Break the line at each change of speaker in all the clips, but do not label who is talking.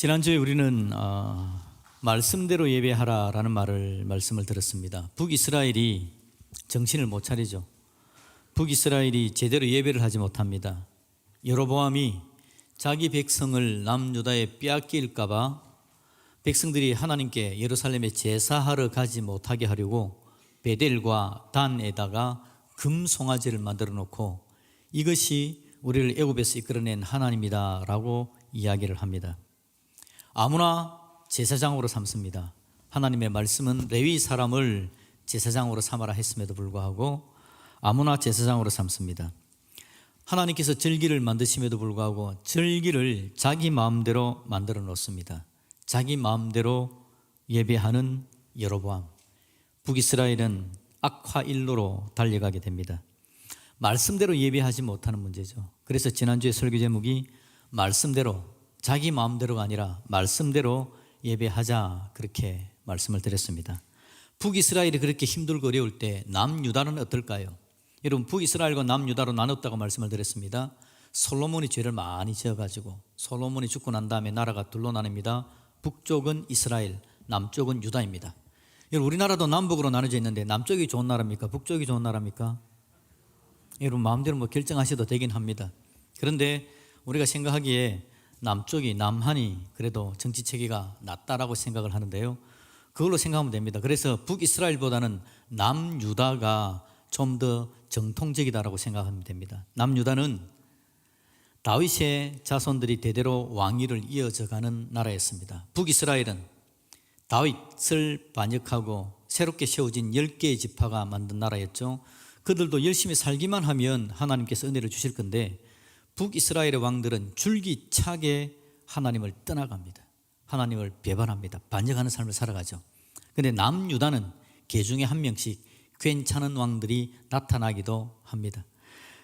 지난주에 우리는 말씀대로 예배하라라는 말씀을 들었습니다. 북이스라엘이 정신을 못 차리죠. 북이스라엘이 제대로 예배를 하지 못합니다. 여로보암이 자기 백성을 남유다에 빼앗길까 봐 백성들이 하나님께 예루살렘에 제사하러 가지 못하게 하려고 베델과 단에다가 금송아지를 만들어 놓고 이것이 우리를 애굽에서 이끌어낸 하나님이다 라고 이야기를 합니다. 아무나 제사장으로 삼습니다. 하나님의 말씀은 레위 사람을 제사장으로 삼아라 했음에도 불구하고 아무나 제사장으로 삼습니다. 하나님께서 절기를 만드심에도 불구하고 절기를 자기 마음대로 만들어 놓습니다. 자기 마음대로 예배하는 여로보암. 북이스라엘은 악화 일로로 달려가게 됩니다. 말씀대로 예배하지 못하는 문제죠. 그래서 지난주에 설교 제목이 말씀대로, 자기 마음대로가 아니라 말씀대로 예배하자, 그렇게 말씀을 드렸습니다. 북이스라엘이 그렇게 힘들고 어려울 때 남유다는 어떨까요? 여러분, 북이스라엘과 남유다로 나눴다고 말씀을 드렸습니다. 솔로몬이 죄를 많이 지어가지고 솔로몬이 죽고 난 다음에 나라가 둘로 나뉩니다. 북쪽은 이스라엘, 남쪽은 유다입니다. 여러분, 우리나라도 남북으로 나눠져 있는데 남쪽이 좋은 나라입니까? 북쪽이 좋은 나라입니까? 여러분, 마음대로 결정하셔도 되긴 합니다. 그런데 우리가 생각하기에 남쪽이, 남한이 그래도 정치 체계가 낫다라고 생각을 하는데요, 그걸로 생각하면 됩니다. 그래서 북이스라엘보다는 남유다가 좀 더 정통적이다라고 생각하면 됩니다. 남유다는 다윗의 자손들이 대대로 왕위를 이어져가는 나라였습니다. 북이스라엘은 다윗을 반역하고 새롭게 세워진 10개의 지파가 만든 나라였죠. 그들도 열심히 살기만 하면 하나님께서 은혜를 주실 건데 북이스라엘의 왕들은 줄기차게 하나님을 떠나갑니다. 하나님을 배반합니다. 반역하는 삶을 살아가죠. 그런데 남유다는 개 중에 한 명씩 괜찮은 왕들이 나타나기도 합니다.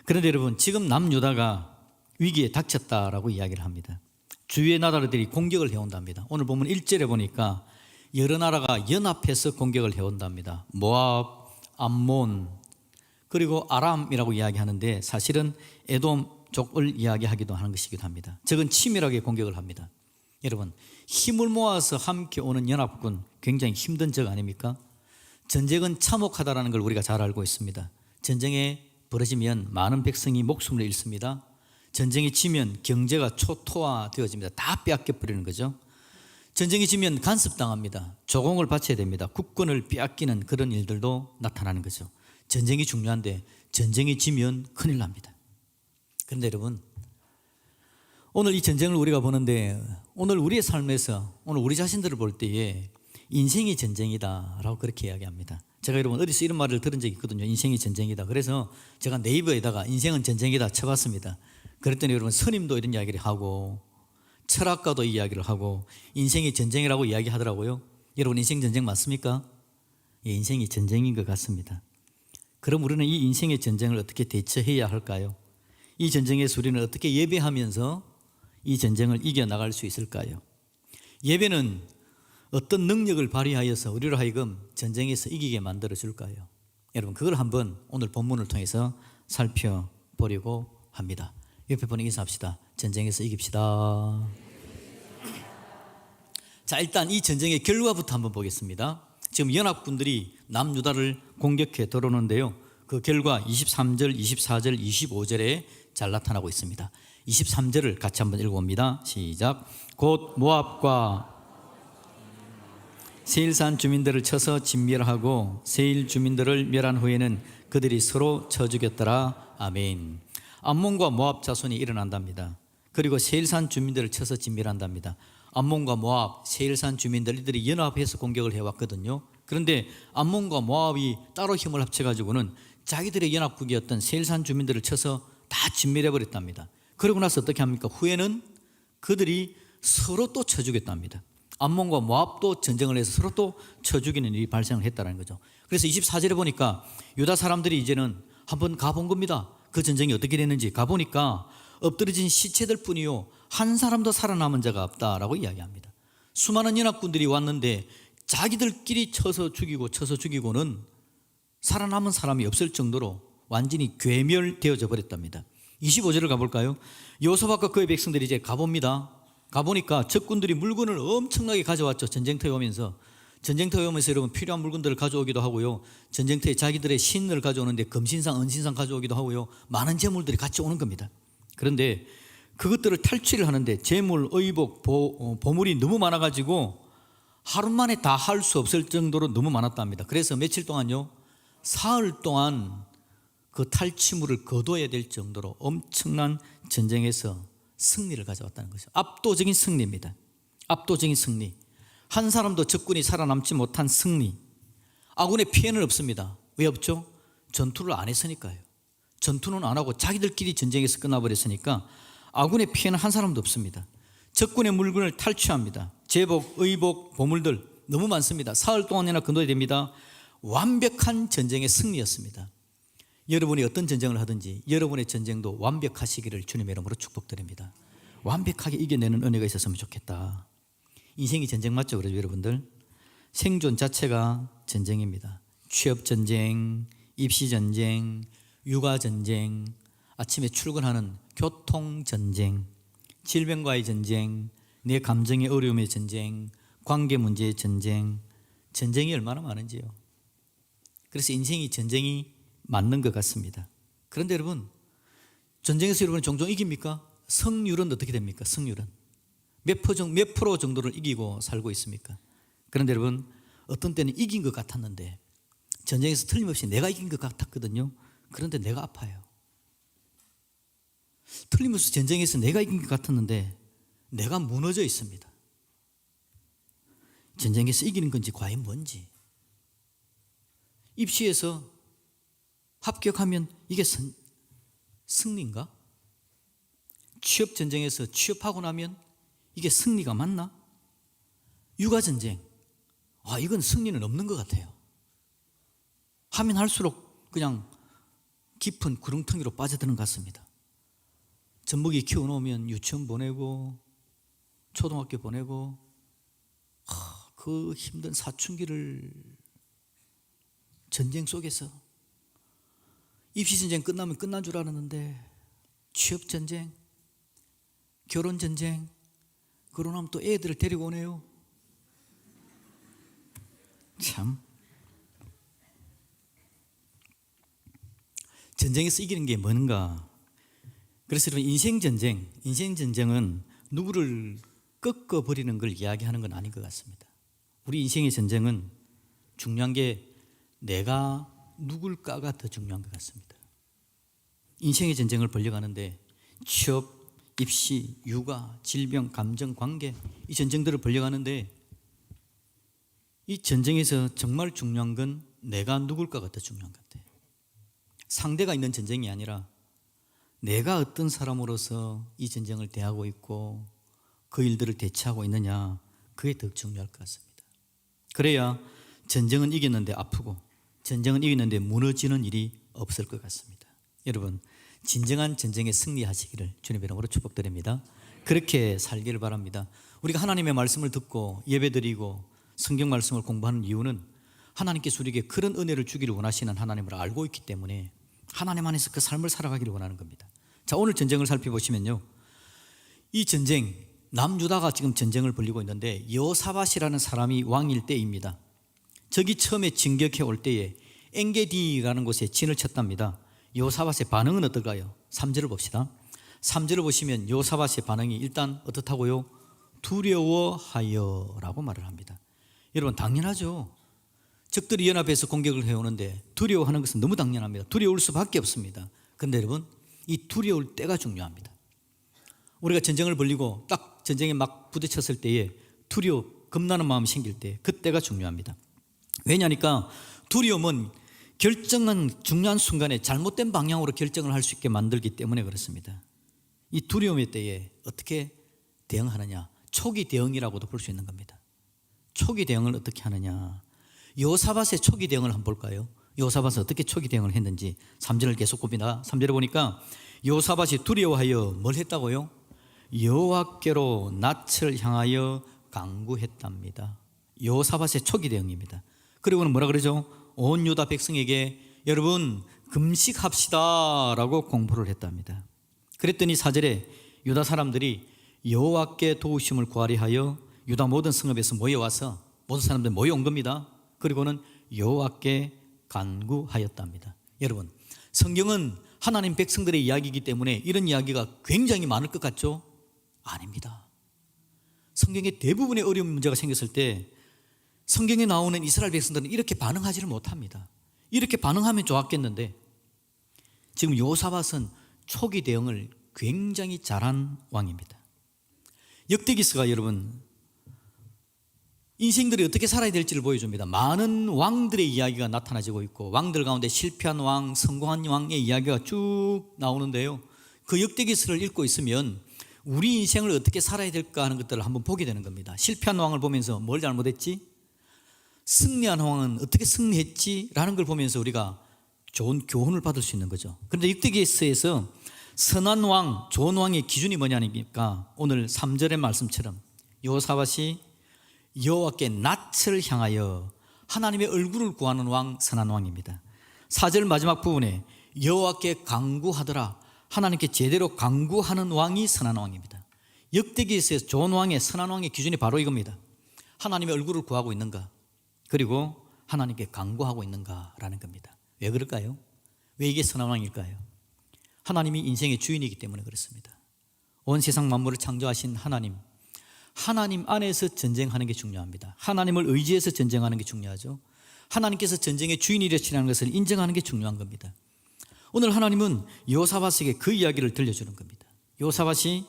그런데 여러분, 지금 남유다가 위기에 닥쳤다라고 이야기를 합니다. 주위의 나라들이 공격을 해온답니다. 오늘 보면 1절에 보니까 여러 나라가 연합해서 공격을 해온답니다. 모압, 암몬, 그리고 아람이라고 이야기하는데 사실은 에돔족을 이야기하기도 하는 것이기도 합니다. 적은 치밀하게 공격을 합니다. 여러분, 힘을 모아서 함께 오는 연합군, 굉장히 힘든 적 아닙니까? 전쟁은 참혹하다는 걸 우리가 잘 알고 있습니다. 전쟁에 벌어지면 많은 백성이 목숨을 잃습니다. 전쟁이 지면 경제가 초토화되어집니다. 다 빼앗겨버리는 거죠. 전쟁이 지면 간섭당합니다. 조공을 바쳐야 됩니다. 국권을 빼앗기는 그런 일들도 나타나는 거죠. 전쟁이 중요한데 전쟁이 지면 큰일 납니다. 그런데 여러분, 오늘 이 전쟁을 우리가 보는데 오늘 우리의 삶에서 오늘 우리 자신들을 볼 때에 인생이 전쟁이다 라고 그렇게 이야기합니다. 제가 여러분 어디서 이런 말을 들은 적이 있거든요. 인생이 전쟁이다. 그래서 제가 네이버에다가 인생은 전쟁이다 쳐봤습니다. 그랬더니 여러분, 스님도 이런 이야기를 하고 철학가도 이 이야기를 하고 인생이 전쟁이라고 이야기하더라고요. 여러분, 인생 전쟁 맞습니까? 예, 인생이 전쟁인 것 같습니다. 그럼 우리는 이 인생의 전쟁을 어떻게 대처해야 할까요? 이 전쟁에서 우리는 어떻게 예배하면서 이 전쟁을 이겨나갈 수 있을까요? 예배는 어떤 능력을 발휘하여서 우리로 하여금 전쟁에서 이기게 만들어줄까요? 여러분, 그걸 한번 오늘 본문을 통해서 살펴보려고 합니다. 옆에 분에게 인사합시다. 전쟁에서 이깁시다. 자, 일단 이 전쟁의 결과부터 한번 보겠습니다. 지금 연합군들이 남유다를 공격해 들어오는데요, 그 결과 23절, 24절, 25절에 잘 나타나고 있습니다. 23절을 같이 한번 읽어봅니다. 시작. 곧 모압과 세일산 주민들을 쳐서 진멸하고 세일 주민들을 멸한 후에는 그들이 서로 쳐 죽였더라. 아멘. 암몬과 모압 자손이 일어난답니다. 그리고 세일산 주민들을 쳐서 진멸한답니다. 암몬과 모압, 세일산 주민들, 이들이 연합해서 공격을 해왔거든요. 그런데 암몬과 모압이 따로 힘을 합쳐가지고는 자기들의 연합국이었던 세일산 주민들을 쳐서 다 진멸해버렸답니다. 그러고 나서 어떻게 합니까? 후에는 그들이 서로 또 쳐 죽였답니다. 암몬과 모압도 전쟁을 해서 서로 또 쳐 죽이는 일이 발생을 했다는 거죠. 그래서 24절에 보니까 유다 사람들이 이제는 한번 가본 겁니다. 그 전쟁이 어떻게 됐는지 가보니까 엎드러진 시체들 뿐이요, 한 사람도 살아남은 자가 없다라고 이야기합니다. 수많은 연합군들이 왔는데 자기들끼리 쳐서 죽이고는 살아남은 사람이 없을 정도로 완전히 괴멸되어져 버렸답니다. 25절을 가볼까요? 여호사밧과 그의 백성들이 이제 가봅니다. 가보니까 적군들이 물건을 엄청나게 가져왔죠. 전쟁터에 오면서. 전쟁터에 오면서 여러분 필요한 물건들을 가져오기도 하고요. 전쟁터에 자기들의 신을 가져오는데 금신상, 은신상 가져오기도 하고요. 많은 재물들이 같이 오는 겁니다. 그런데 그것들을 탈취를 하는데 재물, 의복, 보물이 너무 많아가지고 하루 만에 다 할 수 없을 정도로 너무 많았답니다. 그래서 며칠 동안요, 사흘 동안 그 탈취물을 거둬야 될 정도로 엄청난 전쟁에서 승리를 가져왔다는 거죠. 압도적인 승리입니다. 압도적인 승리. 한 사람도 적군이 살아남지 못한 승리. 아군의 피해는 없습니다. 왜 없죠? 전투를 안 했으니까요. 전투는 안 하고 자기들끼리 전쟁에서 끝나버렸으니까 아군의 피해는 한 사람도 없습니다. 적군의 물건을 탈취합니다. 제복, 의복, 보물들 너무 많습니다. 사흘 동안이나 건너야 됩니다. 완벽한 전쟁의 승리였습니다. 여러분이 어떤 전쟁을 하든지 여러분의 전쟁도 완벽하시기를 주님의 이름으로 축복드립니다. 완벽하게 이겨내는 은혜가 있었으면 좋겠다. 인생이 전쟁 맞죠? 그래서 여러분들 생존 자체가 전쟁입니다. 취업전쟁, 입시전쟁, 육아전쟁, 아침에 출근하는 교통전쟁, 질병과의 전쟁, 내 감정의 어려움의 전쟁, 관계 문제의 전쟁, 전쟁이 얼마나 많은지요. 그래서 인생이 전쟁이 맞는 것 같습니다. 그런데 여러분, 전쟁에서 여러분 종종 이깁니까? 승률은 어떻게 됩니까? 승률은 몇 프로 정도를 이기고 살고 있습니까? 그런데 여러분, 어떤 때는 이긴 것 같았는데 전쟁에서 틀림없이 내가 이긴 것 같았거든요. 그런데 내가 아파요. 틀림없이 전쟁에서 내가 이긴 것 같았는데 내가 무너져 있습니다. 전쟁에서 이기는 건지 과연 뭔지. 입시에서 합격하면 이게 승리인가? 취업 전쟁에서 취업하고 나면 이게 승리가 맞나? 육아 전쟁, 이건 승리는 없는 것 같아요. 하면 할수록 그냥 깊은 구렁텅이로 빠져드는 것 같습니다. 젖먹이 키워놓으면 유치원 보내고 초등학교 보내고 그 힘든 사춘기를 전쟁 속에서 입시전쟁 끝나면 끝난 줄 알았는데 취업전쟁, 결혼전쟁, 그러고 나면 또 애들을 데리고 오네요. 참, 전쟁에서 이기는 게 뭔가. 그래서 여러분, 인생전쟁은 누구를 꺾어버리는 걸 이야기하는 건 아닌 것 같습니다. 우리 인생의 전쟁은 중요한 게 내가 누굴까가 더 중요한 것 같습니다. 인생의 전쟁을 벌려가는데 취업, 입시, 육아, 질병, 감정, 관계, 이 전쟁들을 벌려가는데 이 전쟁에서 정말 중요한 건 내가 누굴까가 더 중요한 것 같아요. 상대가 있는 전쟁이 아니라 내가 어떤 사람으로서 이 전쟁을 대하고 있고 그 일들을 대처하고 있느냐, 그게 더 중요할 것 같습니다. 그래야 전쟁은 이겼는데 아프고 전쟁은 이겼는데 무너지는 일이 없을 것 같습니다. 여러분, 진정한 전쟁에 승리하시기를 주님의 이름으로 축복드립니다. 그렇게 살기를 바랍니다. 우리가 하나님의 말씀을 듣고 예배드리고 성경 말씀을 공부하는 이유는 하나님께서 우리에게 그런 은혜를 주기를 원하시는 하나님을 알고 있기 때문에 하나님 안에서 그 삶을 살아가기를 원하는 겁니다. 자, 오늘 전쟁을 살펴보시면요, 이 전쟁, 남유다가 지금 전쟁을 벌이고 있는데 여호사밧이라는 사람이 왕일 때입니다. 적이 처음에 진격해 올 때에 엔게디라는 곳에 진을 쳤답니다. 여호사밧의 반응은 어떨까요? 3절을 봅시다. 3절을 보시면 여호사밧의 반응이 일단 어떻다고요? 두려워하여라고 말을 합니다. 여러분, 당연하죠. 적들이 연합해서 공격을 해오는데 두려워하는 것은 너무 당연합니다. 두려울 수밖에 없습니다. 그런데 여러분, 이 두려울 때가 중요합니다. 우리가 전쟁을 벌이고 딱 전쟁에 막 부딪혔을 때에 겁나는 마음이 생길 때, 그때가 중요합니다. 왜냐니까 두려움은 결정은 중요한 순간에 잘못된 방향으로 결정을 할 수 있게 만들기 때문에 그렇습니다. 이 두려움의 때에 어떻게 대응하느냐, 초기 대응이라고도 볼 수 있는 겁니다. 초기 대응을 어떻게 하느냐, 여호사밧의 초기 대응을 한번 볼까요? 여호사밧은 어떻게 초기 대응을 했는지 3절을 계속 봅니다. 3절에 보니까 여호사밧이 두려워하여 뭘 했다고요? 여호와께로 낯을 향하여 간구했답니다. 여호사밧의 초기 대응입니다. 그리고는 뭐라 그러죠? 온 유다 백성에게 여러분 금식합시다 라고 공포를 했답니다. 그랬더니 4절에 유다 사람들이 여호와께 도우심을 구하려 하여 유다 모든 성읍에서 모여와서 모든 사람들 모여온 겁니다. 그리고는 여호와께 간구하였답니다. 여러분, 성경은 하나님 백성들의 이야기이기 때문에 이런 이야기가 굉장히 많을 것 같죠? 아닙니다. 성경의 대부분의 어려운 문제가 생겼을 때 성경에 나오는 이스라엘 백성들은 이렇게 반응하지를 못합니다. 이렇게 반응하면 좋았겠는데 지금 여호사밧은 초기 대응을 굉장히 잘한 왕입니다. 역대기서가 여러분 인생들이 어떻게 살아야 될지를 보여줍니다. 많은 왕들의 이야기가 나타나지고 있고 왕들 가운데 실패한 왕, 성공한 왕의 이야기가 쭉 나오는데요, 그 역대기서를 읽고 있으면 우리 인생을 어떻게 살아야 될까 하는 것들을 한번 보게 되는 겁니다. 실패한 왕을 보면서 뭘 잘못했지? 승리한 왕은 어떻게 승리했지? 라는 걸 보면서 우리가 좋은 교훈을 받을 수 있는 거죠. 그런데 역대기서에서 선한 왕, 좋은 왕의 기준이 뭐냐니까 오늘 3절의 말씀처럼 여호사밧이 여호와께 낯을 향하여 하나님의 얼굴을 구하는 왕, 선한 왕입니다. 4절 마지막 부분에 여호와께 간구하더라, 하나님께 제대로 간구하는 왕이 선한 왕입니다. 역대기에서 좋은 왕의, 선한 왕의 기준이 바로 이겁니다. 하나님의 얼굴을 구하고 있는가, 그리고 하나님께 간구하고 있는가라는 겁니다. 왜 그럴까요? 왜 이게 선한 왕일까요? 하나님이 인생의 주인이기 때문에 그렇습니다. 온 세상 만물을 창조하신 하나님 안에서 전쟁하는 게 중요합니다. 하나님을 의지해서 전쟁하는 게 중요하죠. 하나님께서 전쟁의 주인이라는 것을 인정하는 게 중요한 겁니다. 오늘 하나님은 여호사밧에게 그 이야기를 들려주는 겁니다. 여호사밧이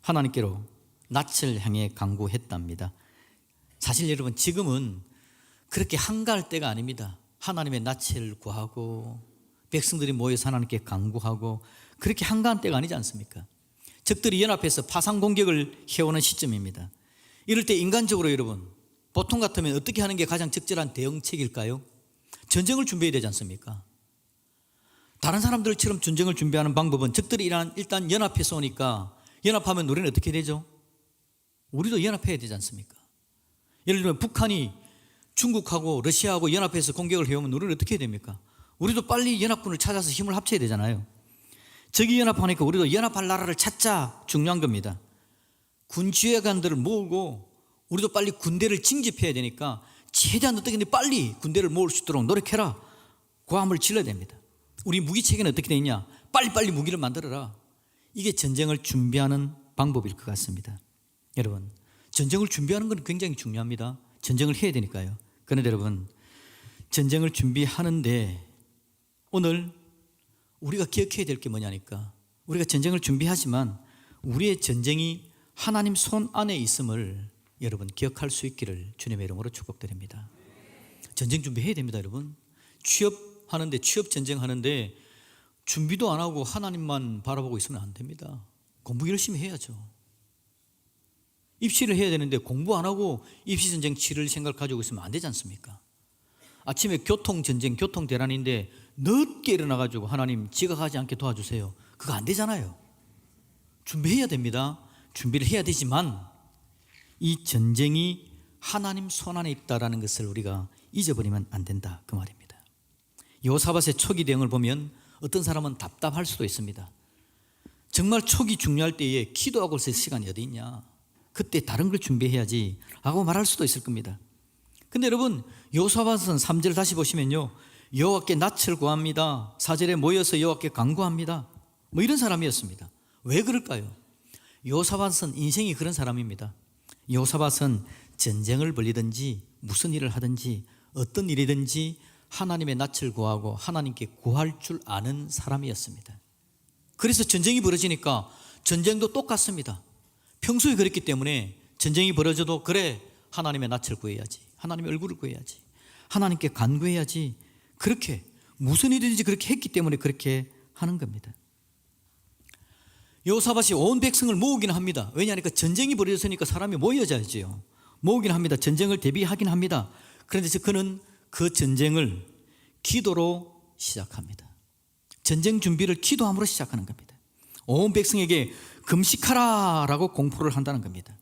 하나님께로 낯을 향해 간구했답니다. 사실 여러분, 지금은 그렇게 한가할 때가 아닙니다. 하나님의 낯을 구하고 백성들이 모여서 하나님께 간구하고 그렇게 한가한 때가 아니지 않습니까? 적들이 연합해서 파상 공격을 해오는 시점입니다. 이럴 때 인간적으로 여러분, 보통 같으면 어떻게 하는 게 가장 적절한 대응책일까요? 전쟁을 준비해야 되지 않습니까? 다른 사람들처럼 전쟁을 준비하는 방법은 적들이 일단 연합해서 오니까, 연합하면 우리는 어떻게 되죠? 우리도 연합해야 되지 않습니까? 예를 들면 북한이 중국하고 러시아하고 연합해서 공격을 해오면 우리는 어떻게 해야 됩니까? 우리도 빨리 연합군을 찾아서 힘을 합쳐야 되잖아요. 적이 연합하니까 우리도 연합할 나라를 찾자, 중요한 겁니다. 군 지휘관들을 모으고 우리도 빨리 군대를 징집해야 되니까 최대한 어떻게 빨리 군대를 모을 수 있도록 노력해라, 고함을 질러야 됩니다. 우리 무기체계는 어떻게 되냐? 빨리빨리 무기를 만들어라. 이게 전쟁을 준비하는 방법일 것 같습니다. 여러분, 전쟁을 준비하는 건 굉장히 중요합니다. 전쟁을 해야 되니까요. 그런데 여러분, 전쟁을 준비하는데 오늘 우리가 기억해야 될 게 뭐냐니까, 우리가 전쟁을 준비하지만 우리의 전쟁이 하나님 손 안에 있음을 여러분 기억할 수 있기를 주님의 이름으로 축복드립니다. 전쟁 준비해야 됩니다. 여러분, 취업하는데, 취업 전쟁하는데 준비도 안 하고 하나님만 바라보고 있으면 안 됩니다. 공부 열심히 해야죠. 입시를 해야 되는데 공부 안 하고 입시 전쟁 치를 생각 가지고 있으면 안 되지 않습니까? 아침에 교통전쟁, 교통대란인데 늦게 일어나가지고 하나님 지각하지 않게 도와주세요, 그거 안 되잖아요. 준비해야 됩니다. 준비를 해야 되지만 이 전쟁이 하나님 손 안에 있다는 것을 우리가 잊어버리면 안 된다, 그 말입니다. 여호사밧의 초기 대응을 보면 어떤 사람은 답답할 수도 있습니다. 정말 초기 중요할 때에 기도하고 있을 시간이 어디 있냐, 그때 다른 걸 준비해야지 하고 말할 수도 있을 겁니다. 근데 여러분, 여호사밧은 3절 다시 보시면요, 여호와께 낯을 구합니다. 4절에 모여서 여호와께 간구합니다. 뭐 이런 사람이었습니다. 왜 그럴까요? 여호사밧은 인생이 그런 사람입니다. 여호사밧은 전쟁을 벌이든지 무슨 일을 하든지 어떤 일이든지 하나님의 낯을 구하고 하나님께 구할 줄 아는 사람이었습니다. 그래서 전쟁이 벌어지니까 전쟁도 똑같습니다. 평소에 그랬기 때문에 전쟁이 벌어져도 그래, 하나님의 낯을 구해야지, 하나님의 얼굴을 구해야지, 하나님께 간구해야지, 그렇게 무슨 일이든지 그렇게 했기 때문에 그렇게 하는 겁니다. 여호사밧이 온 백성을 모으기는 합니다. 왜냐하니까 전쟁이 벌어졌으니까 사람이 모여져야지요. 모으긴 합니다. 전쟁을 대비하긴 합니다. 그런데 그는 그 전쟁을 기도로 시작합니다. 전쟁 준비를 기도함으로 시작하는 겁니다. 온 백성에게 금식하라 라고 공포를 한다는 겁니다.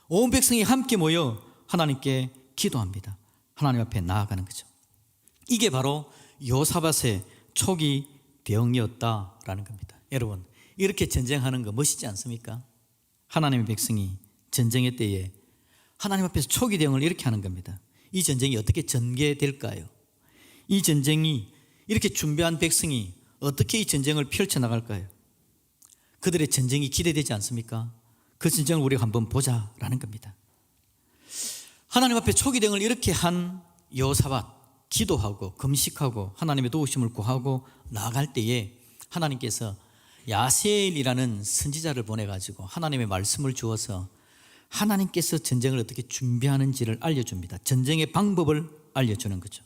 온 백성이 함께 모여 하나님께 기도합니다. 하나님 앞에 나아가는 거죠. 이게 바로 여호사밧의 초기 대응이었다라는 겁니다. 여러분, 이렇게 전쟁하는 거 멋있지 않습니까? 하나님의 백성이 전쟁의 때에 하나님 앞에서 초기 대응을 이렇게 하는 겁니다. 이 전쟁이 어떻게 전개될까요? 이 전쟁이 이렇게 준비한 백성이 어떻게 이 전쟁을 펼쳐나갈까요? 그들의 전쟁이 기대되지 않습니까? 그 전쟁을 우리가 한번 보자라는 겁니다. 하나님 앞에 초기 대응을 이렇게 한 여호사밧, 기도하고 금식하고 하나님의 도우심을 구하고 나아갈 때에 하나님께서 야세엘이라는 선지자를 보내가지고 하나님의 말씀을 주어서 하나님께서 전쟁을 어떻게 준비하는지를 알려줍니다. 전쟁의 방법을 알려주는 거죠.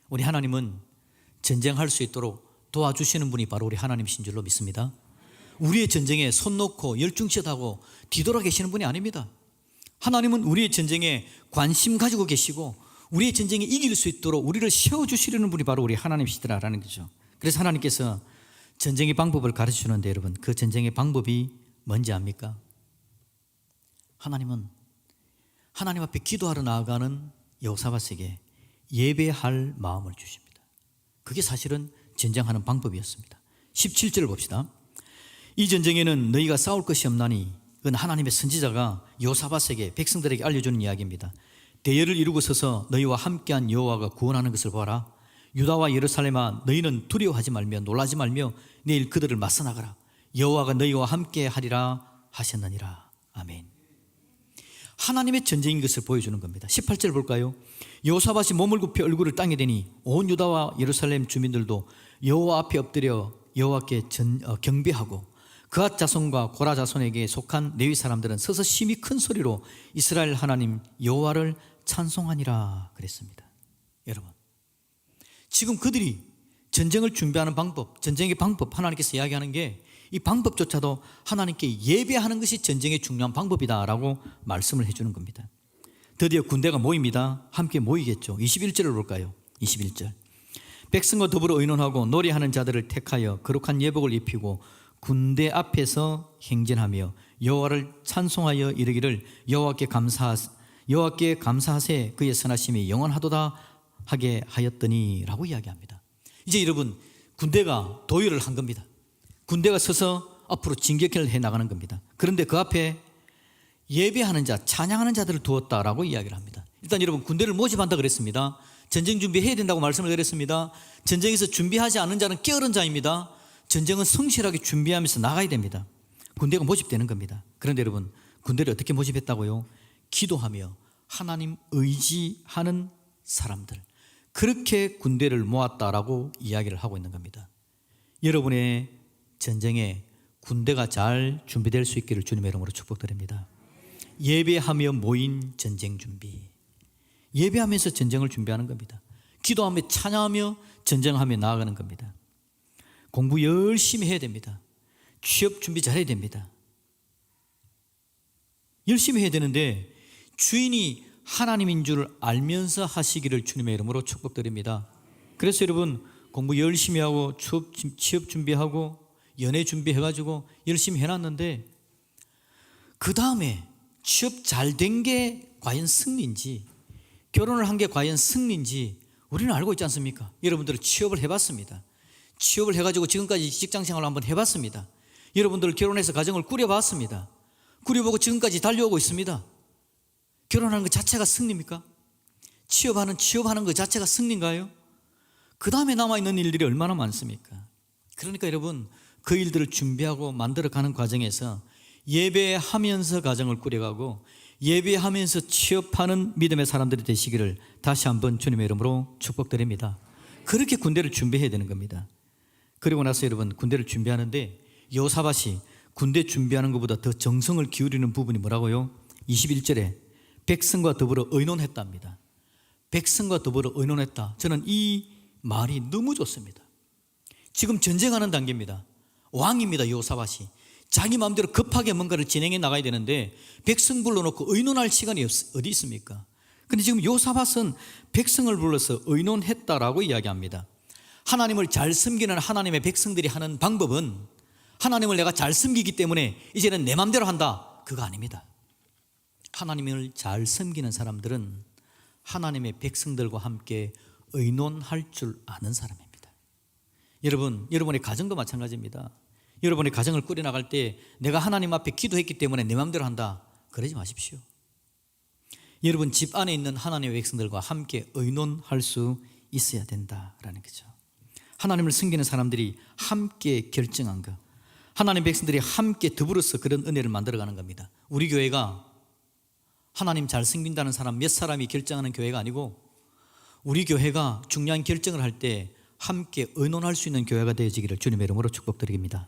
우리 하나님은 전쟁할 수 있도록 도와주시는 분이 바로 우리 하나님이신 줄로 믿습니다. 우리의 전쟁에 손 놓고 열중치하고 뒤돌아 계시는 분이 아닙니다. 하나님은 우리의 전쟁에 관심 가지고 계시고 우리의 전쟁에 이길 수 있도록 우리를 세워주시려는 분이 바로 우리 하나님이시더라라는 거죠. 그래서 하나님께서 전쟁의 방법을 가르쳐주는데 여러분, 그 전쟁의 방법이 뭔지 압니까? 하나님은 하나님 앞에 기도하러 나아가는 여호사밧에게 예배할 마음을 주십니다. 그게 사실은 전쟁하는 방법이었습니다. 17절을 봅시다. 이 전쟁에는 너희가 싸울 것이 없나니, 그건 하나님의 선지자가 여호사밧에게 백성들에게 알려주는 이야기입니다. 대열을 이루고 서서 너희와 함께한 여호와가 구원하는 것을 보아라. 유다와 예루살렘아, 너희는 두려워하지 말며 놀라지 말며 내일 그들을 맞서 나가라. 여호와가 너희와 함께 하리라 하셨느니라. 아멘. 하나님의 전쟁인 것을 보여주는 겁니다. 18절 볼까요? 여호사밧이 몸을 굽혀 얼굴을 땅에 대니 온 유다와 예루살렘 주민들도 여호와 앞에 엎드려 여호와께 경배하고 그앗 자손과 고라 자손에게 속한 레위 사람들은 서서 심히 큰 소리로 이스라엘 하나님 여호와를 찬송하니라 그랬습니다. 여러분, 지금 그들이 전쟁을 준비하는 방법, 전쟁의 방법, 하나님께서 이야기하는 게 이 방법조차도 하나님께 예배하는 것이 전쟁의 중요한 방법이다라고 말씀을 해주는 겁니다. 드디어 군대가 모입니다. 함께 모이겠죠. 21절을 볼까요? 21절. 백성과 더불어 의논하고 노래하는 자들을 택하여 거룩한 예복을 입히고 군대 앞에서 행진하며 여호와를 찬송하여 이르기를 여호와께 감사하세 그의 선하심이 영원하도다 하게 하였더니 라고 이야기합니다. 이제 여러분, 군대가 도열을 한 겁니다. 군대가 서서 앞으로 진격을 해나가는 겁니다. 그런데 그 앞에 예배하는 자, 찬양하는 자들을 두었다라고 이야기를 합니다. 일단 여러분, 군대를 모집한다 그랬습니다. 전쟁 준비해야 된다고 말씀을 드렸습니다. 전쟁에서 준비하지 않은 자는 게으른 자입니다. 전쟁은 성실하게 준비하면서 나가야 됩니다. 군대가 모집되는 겁니다. 그런데 여러분, 군대를 어떻게 모집했다고요? 기도하며 하나님 의지하는 사람들, 그렇게 군대를 모았다라고 이야기를 하고 있는 겁니다. 여러분의 전쟁에 군대가 잘 준비될 수 있기를 주님의 이름으로 축복드립니다. 예배하며 모인 전쟁 준비, 예배하면서 전쟁을 준비하는 겁니다. 기도하며 찬양하며 전쟁하며 나아가는 겁니다. 공부 열심히 해야 됩니다. 취업 준비 잘해야 됩니다. 열심히 해야 되는데 주인이 하나님인 줄 알면서 하시기를 주님의 이름으로 축복드립니다. 그래서 여러분, 공부 열심히 하고 취업 준비하고 연애 준비해가지고 열심히 해놨는데 그 다음에 취업 잘 된 게 과연 승리인지, 결혼을 한 게 과연 승리인지 우리는 알고 있지 않습니까? 여러분들은 취업을 해봤습니다. 취업을 해가지고 지금까지 직장생활을 한번 해봤습니다. 여러분들 결혼해서 가정을 꾸려봤습니다. 꾸려보고 지금까지 달려오고 있습니다. 결혼하는 것 자체가 승리입니까? 취업하는 것 자체가 승리인가요? 그 다음에 남아있는 일들이 얼마나 많습니까? 그러니까 여러분, 그 일들을 준비하고 만들어가는 과정에서 예배하면서 가정을 꾸려가고 예배하면서 취업하는 믿음의 사람들이 되시기를 다시 한번 주님의 이름으로 축복드립니다. 그렇게 군대를 준비해야 되는 겁니다. 그리고 나서 여러분, 군대를 준비하는데 여호사밧이 군대 준비하는 것보다 더 정성을 기울이는 부분이 뭐라고요? 21절에 백성과 더불어 의논했답니다. 백성과 더불어 의논했다. 저는 이 말이 너무 좋습니다. 지금 전쟁하는 단계입니다. 왕입니다. 여호사밧이 자기 마음대로 급하게 뭔가를 진행해 나가야 되는데 백성 불러놓고 의논할 시간이 어디 있습니까? 그런데 지금 여호사밧은 백성을 불러서 의논했다라고 이야기합니다. 하나님을 잘 섬기는 하나님의 백성들이 하는 방법은 하나님을 내가 잘 섬기기 때문에 이제는 내 마음대로 한다, 그거 아닙니다. 하나님을 잘 섬기는 사람들은 하나님의 백성들과 함께 의논할 줄 아는 사람입니다. 여러분, 여러분의 가정도 마찬가지입니다. 여러분의 가정을 꾸려나갈 때 내가 하나님 앞에 기도했기 때문에 내 마음대로 한다, 그러지 마십시오. 여러분 집 안에 있는 하나님의 백성들과 함께 의논할 수 있어야 된다라는 거죠. 하나님을 섬기는 사람들이 함께 결정한 것, 하나님 백성들이 함께 더불어서 그런 은혜를 만들어가는 겁니다. 우리 교회가 하나님 잘 섬긴다는 사람 몇 사람이 결정하는 교회가 아니고, 우리 교회가 중요한 결정을 할 때 함께 의논할 수 있는 교회가 되어지기를 주님의 이름으로 축복드립니다.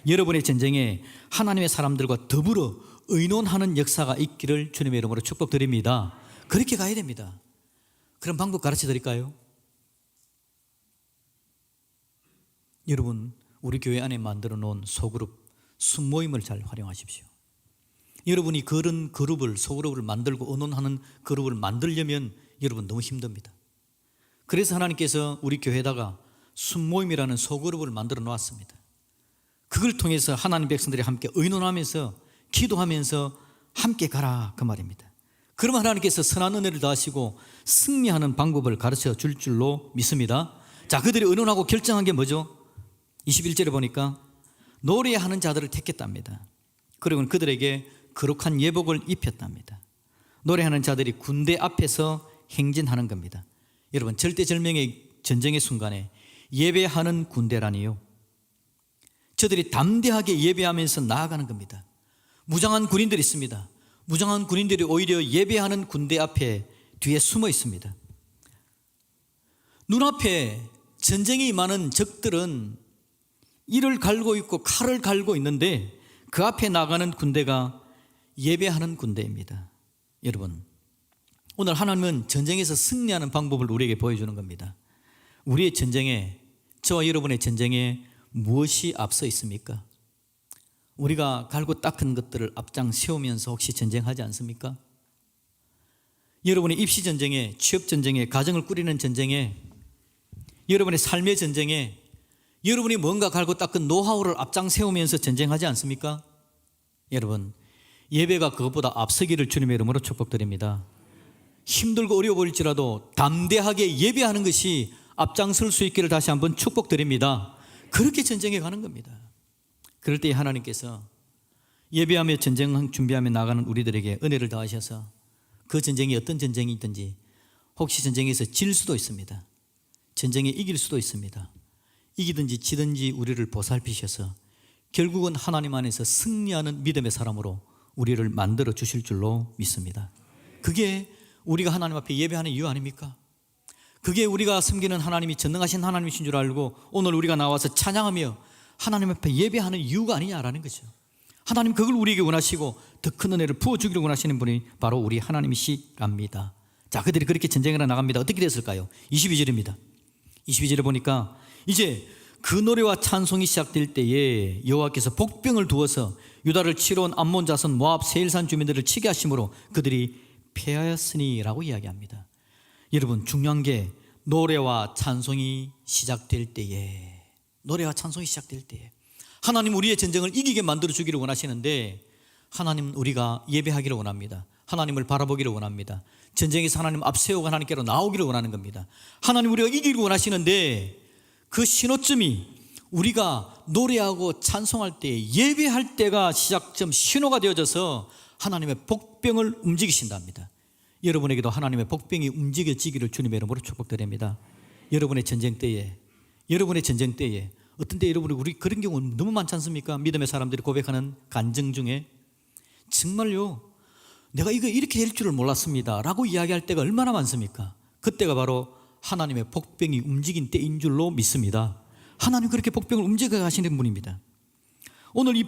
여러분의 전쟁에 하나님의 사람들과 더불어 의논하는 역사가 있기를 주님의 이름으로 축복드립니다. 그렇게 가야 됩니다. 그런 방법 가르쳐 드릴까요? 여러분 우리 교회 안에 만들어 놓은 소그룹, 순모임을 잘 활용하십시오. 여러분이 그런 그룹을, 소그룹을 만들고 의논하는 그룹을 만들려면 여러분 너무 힘듭니다. 그래서 하나님께서 우리 교회에다가 순모임이라는 소그룹을 만들어 놓았습니다. 그걸 통해서 하나님 백성들이 함께 의논하면서 기도하면서 함께 가라, 그 말입니다. 그러면 하나님께서 선한 은혜를 더하시고 승리하는 방법을 가르쳐 줄 줄로 믿습니다. 자, 그들이 의논하고 결정한 게 뭐죠? 21절에 보니까 노래하는 자들을 택했답니다. 그리고 그들에게 거룩한 예복을 입혔답니다. 노래하는 자들이 군대 앞에서 행진하는 겁니다. 여러분 절대절명의 전쟁의 순간에 예배하는 군대라니요, 저들이 담대하게 예배하면서 나아가는 겁니다. 무장한 군인들이 있습니다. 무장한 군인들이 오히려 예배하는 군대 앞에 뒤에 숨어 있습니다. 눈앞에 전쟁이 임하는 적들은 이를 갈고 있고 칼을 갈고 있는데 그 앞에 나가는 군대가 예배하는 군대입니다. 여러분 오늘 하나님은 전쟁에서 승리하는 방법을 우리에게 보여주는 겁니다. 우리의 전쟁에, 저와 여러분의 전쟁에 무엇이 앞서 있습니까? 우리가 갈고 닦은 것들을 앞장 세우면서 혹시 전쟁하지 않습니까? 여러분의 입시 전쟁에, 취업 전쟁에, 가정을 꾸리는 전쟁에, 여러분의 삶의 전쟁에 여러분이 뭔가 갈고 닦은 노하우를 앞장 세우면서 전쟁하지 않습니까? 여러분 예배가 그것보다 앞서기를 주님의 이름으로 축복드립니다. 힘들고 어려워 보일지라도 담대하게 예배하는 것이 앞장설 수 있기를 다시 한번 축복드립니다. 그렇게 전쟁에 가는 겁니다. 그럴 때 하나님께서 예배하며 전쟁 준비하며 나가는 우리들에게 은혜를 더하셔서 그 전쟁이 어떤 전쟁이든지, 혹시 전쟁에서 질 수도 있습니다. 전쟁에 이길 수도 있습니다. 이기든지 지든지 우리를 보살피셔서 결국은 하나님 안에서 승리하는 믿음의 사람으로 우리를 만들어 주실 줄로 믿습니다. 그게 우리가 하나님 앞에 예배하는 이유 아닙니까? 그게 우리가 섬기는 하나님이 전능하신 하나님이신 줄 알고 오늘 우리가 나와서 찬양하며 하나님 앞에 예배하는 이유가 아니냐라는 거죠. 하나님 그걸 우리에게 원하시고 더 큰 은혜를 부어주기를 원하시는 분이 바로 우리 하나님이시랍니다. 자, 그들이 그렇게 전쟁에 나갑니다. 어떻게 됐을까요? 22절입니다. 22절에 보니까 이제 그 노래와 찬송이 시작될 때에 여호와께서 복병을 두어서 유다를 치러 온 암몬 자손 모압 세일산 주민들을 치게 하심으로 그들이 패하였으니라고 이야기합니다. 여러분 중요한 게 노래와 찬송이 시작될 때에, 노래와 찬송이 시작될 때에 하나님 우리의 전쟁을 이기게 만들어 주기를 원하시는데, 하나님 우리가 예배하기를 원합니다. 하나님을 바라보기를 원합니다. 전쟁에서 하나님 앞세우고 하나님께로 나오기를 원하는 겁니다. 하나님 우리가 이기기를 원하시는데 그 신호점이 우리가 노래하고 찬송할 때, 예배할 때가 시작점, 신호가 되어져서 하나님의 복병을 움직이신답니다. 여러분에게도 하나님의 복병이 움직여지기를 주님의 이름으로 축복드립니다. 여러분의 전쟁 때에, 어떤 때 여러분이 우리 그런 경우 너무 많지 않습니까? 믿음의 사람들이 고백하는 간증 중에 정말요 내가 이거 이렇게 될 줄을 몰랐습니다 라고 이야기할 때가 얼마나 많습니까? 그때가 바로 하나님의 복병이 움직인 때인 줄로 믿습니다. 하나님 그렇게 복병을 움직여 가시는 분입니다. 오늘 이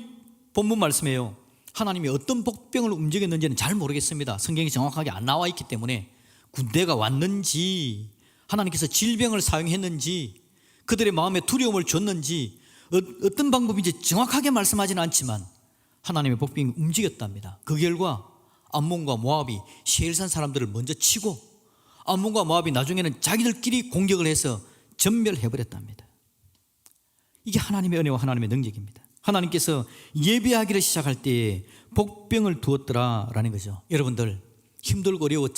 본문 말씀에요, 하나님이 어떤 복병을 움직였는지는 잘 모르겠습니다. 성경이 정확하게 안 나와 있기 때문에 군대가 왔는지, 하나님께서 질병을 사용했는지, 그들의 마음에 두려움을 줬는지, 어떤 방법인지 정확하게 말씀하지는 않지만 하나님의 복병이 움직였답니다. 그 결과 암몬과 모압이 세일산 사람들을 먼저 치고 암몬과 모압이 나중에는 자기들끼리 공격을 해서 전멸해버렸답니다. 이게 하나님의 은혜와 하나님의 능력입니다. 하나님께서 예배하기를 시작할 때에 복병을 두었더라라는 거죠. 여러분들 힘들고 어려워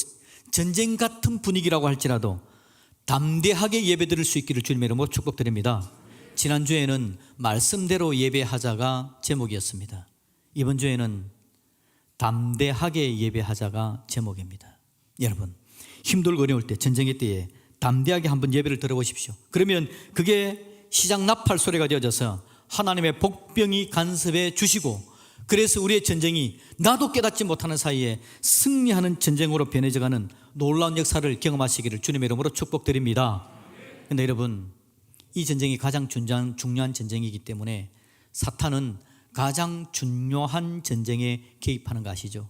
전쟁 같은 분위기라고 할지라도 담대하게 예배 드릴 수 있기를 주님의 이름으로 축복드립니다. 지난주에는 말씀대로 예배하자가 제목이었습니다. 이번 주에는 담대하게 예배하자가 제목입니다. 여러분, 힘들고 어려울 때, 전쟁의 때에 담대하게 한번 예배를 들어보십시오. 그러면 그게 시작 나팔 소리가 되어져서 하나님의 복병이 간섭해 주시고, 그래서 우리의 전쟁이 나도 깨닫지 못하는 사이에 승리하는 전쟁으로 변해져가는 놀라운 역사를 경험하시기를 주님의 이름으로 축복드립니다. 그런데 여러분, 이 전쟁이 가장 중요한 전쟁이기 때문에 사탄은 가장 중요한 전쟁에 개입하는 거 아시죠?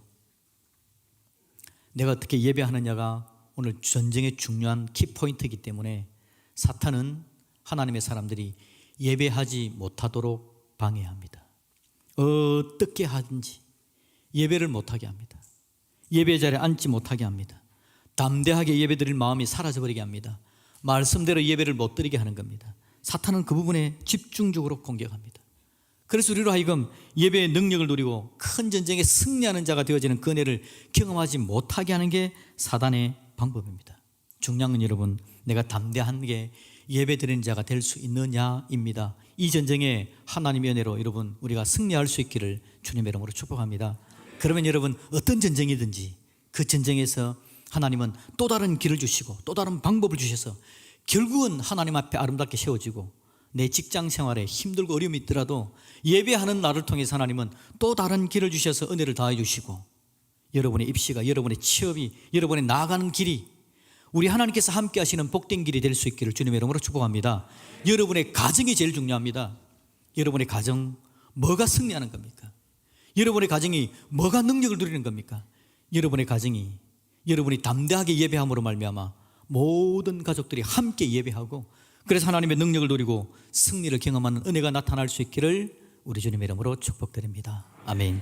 내가 어떻게 예배하느냐가 오늘 전쟁의 중요한 키포인트이기 때문에 사탄은 하나님의 사람들이 예배하지 못하도록 방해합니다. 어떻게 하든지 예배를 못하게 합니다. 예배 자리에 앉지 못하게 합니다. 담대하게 예배 드릴 마음이 사라져버리게 합니다. 말씀대로 예배를 못 드리게 하는 겁니다. 사탄은 그 부분에 집중적으로 공격합니다. 그래서 우리로 하여금 예배의 능력을 누리고 큰 전쟁에 승리하는 자가 되어지는 그 은혜를 경험하지 못하게 하는 게 사단의 방법입니다. 중요한 건 여러분, 내가 담대하게 예배 드리는 자가 될 수 있느냐입니다. 이 전쟁에 하나님의 은혜로 여러분 우리가 승리할 수 있기를 주님의 이름으로 축복합니다. 그러면 여러분, 어떤 전쟁이든지 그 전쟁에서 하나님은 또 다른 길을 주시고 또 다른 방법을 주셔서 결국은 하나님 앞에 아름답게 세워지고, 내 직장 생활에 힘들고 어려움이 있더라도 예배하는 나를 통해서 하나님은 또 다른 길을 주셔서 은혜를 더해 주시고, 여러분의 입시가, 여러분의 취업이, 여러분의 나아가는 길이 우리 하나님께서 함께 하시는 복된 길이 될 수 있기를 주님의 이름으로 축복합니다. 여러분의 가정이 제일 중요합니다. 여러분의 가정, 뭐가 승리하는 겁니까? 여러분의 가정이 뭐가 능력을 누리는 겁니까? 여러분의 가정이, 여러분이 담대하게 예배함으로 말미암아 모든 가족들이 함께 예배하고, 그래서 하나님의 능력을 누리고 승리를 경험하는 은혜가 나타날 수 있기를 우리 주님의 이름으로 축복드립니다. 아멘.